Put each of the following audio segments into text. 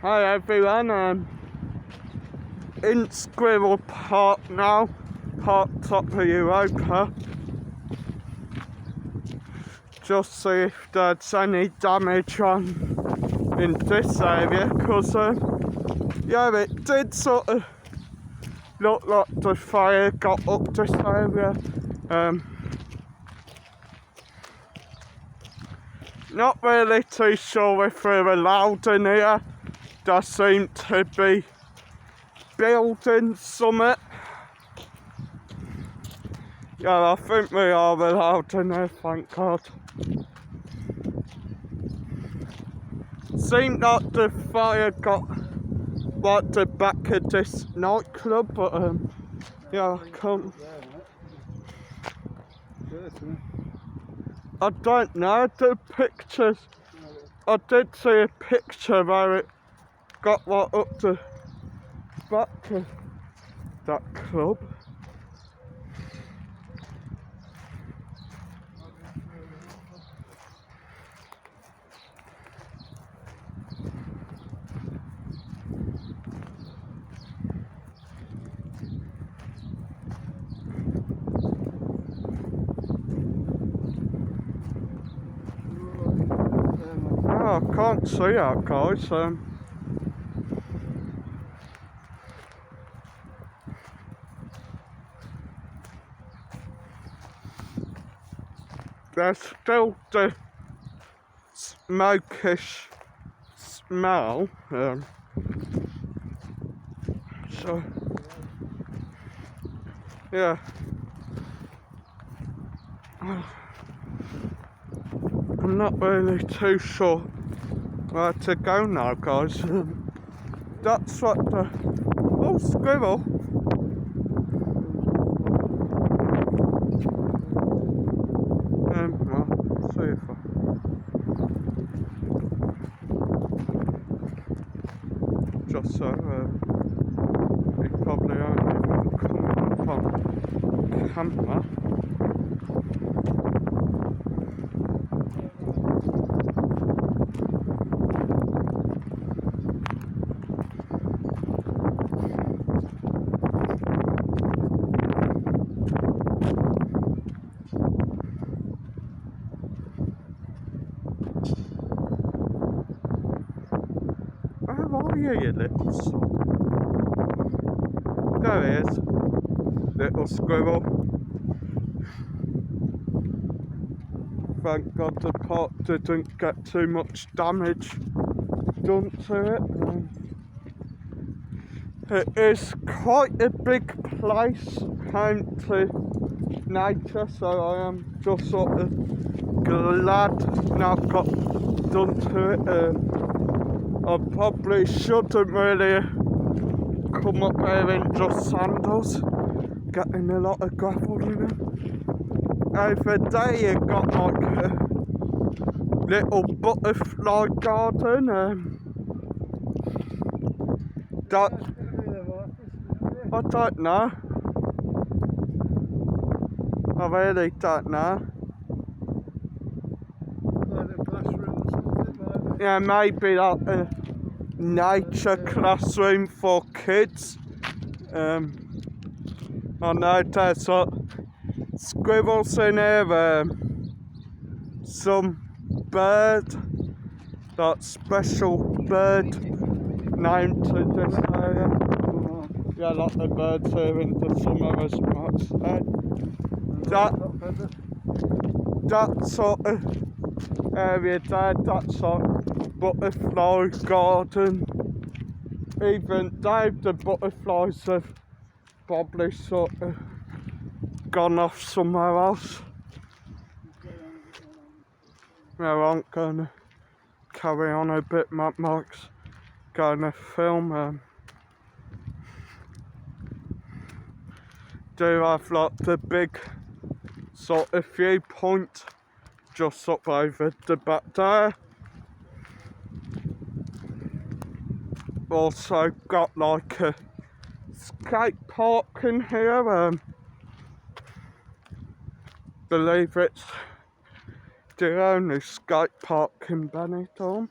Hi everyone, in Squirrel Park now, parked up the Europa. Just see if there's any damage on in this area, because yeah, it did sort of look like the fire got up this area. Not really too sure if we're allowed in here. There seem to be building summit. Yeah, I think we are allowed in there, thank God. Seemed like the fire got like the back of this nightclub, but yeah, I can't. I don't know the pictures. I did see a picture where it got like up the back of that club. Oh, I can't see that, guys. There's still the smokish smell. So yeah. I'm not really too sure where to go now, guys. That's what the... Oh, squirrel! Well, see if I... Just so, he probably won't even come up on camera. Where are you, you little son? There he is, little squirrel. Thank God the park didn't get too much damage done to it. It is quite a big place, home to nature, so I am just sort of glad now got done to it. I probably shouldn't really come up here in just sandals, getting a lot of gravel in it. Over there you got like a little butterfly garden. That I don't know. I really don't know. Yeah, maybe like a nature classroom for kids. I know there's squirrels in here, some bird, that special bird named to this area. Yeah, like the birds here in the summer, as Mark said. That sort of area there, that's like butterfly garden. Even though the butterflies have probably sort of gone off somewhere else. No, I'm gonna carry on a bit. Mark's gonna film. Do have like the big sort of viewpoint just up over the back there. Also got like a skate park in here. Believe it's the only skate park in Benidorm.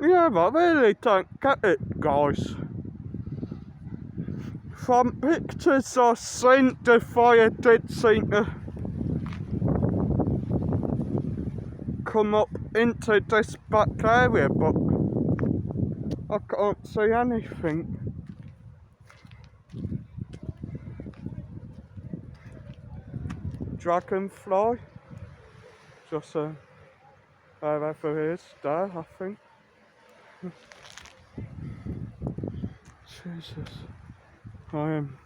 Yeah, but I really don't get it, guys. From pictures I've seen, the fire did seem to come up into this back area, but I can't see anything. Dragonfly, just wherever it is there, I think. Jesus, I am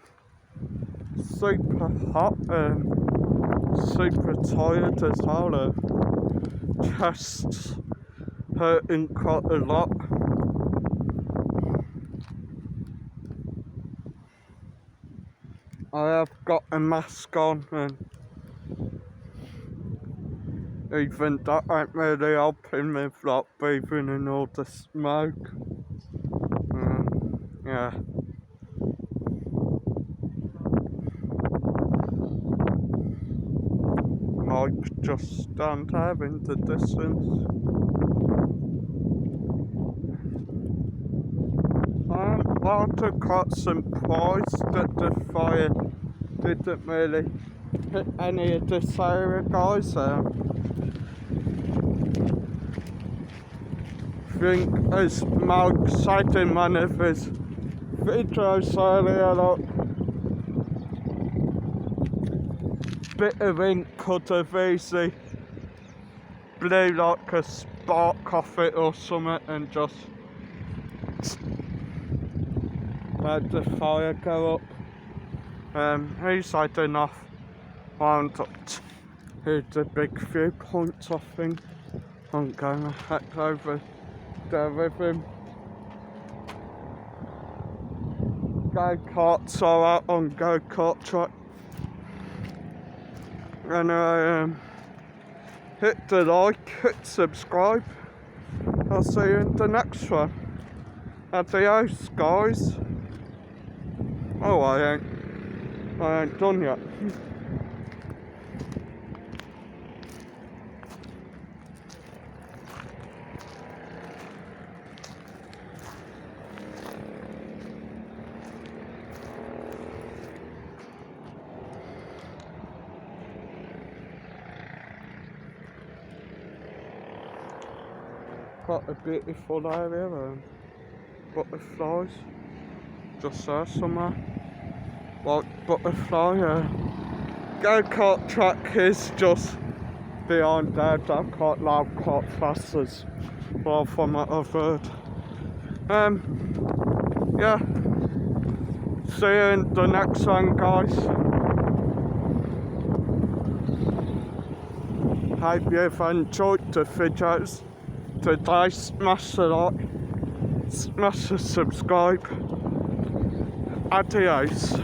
super hot and super tired as well. Chest's hurting quite a lot. I have got a mask on, and even that ain't really helping me with like breathing in all the smoke. Yeah. Mike just stand there in the distance. I'm rather quite surprised that the fire didn't really hit any of this area, guys. I think, as Mike said in one of his videos earlier, like, bit of ink could have easily blew like a spark off it or something and just made the fire go up. He's had enough wound up. Here's the big viewpoint, I think. I'm gonna head over there with him. Go-karts are out on go-kart track. And hit the like, hit subscribe. I'll see you in the next one. Adios, guys. Oh, I ain't done yet. Quite a beautiful area, butterflies, just there somewhere, like butterfly. Go-kart track is just behind there. They're quite loud, quite fast as well from what I've heard. Yeah, see you in the next one, guys. Hope you've enjoyed the videos today. Smash the like, smash the subscribe. Adios.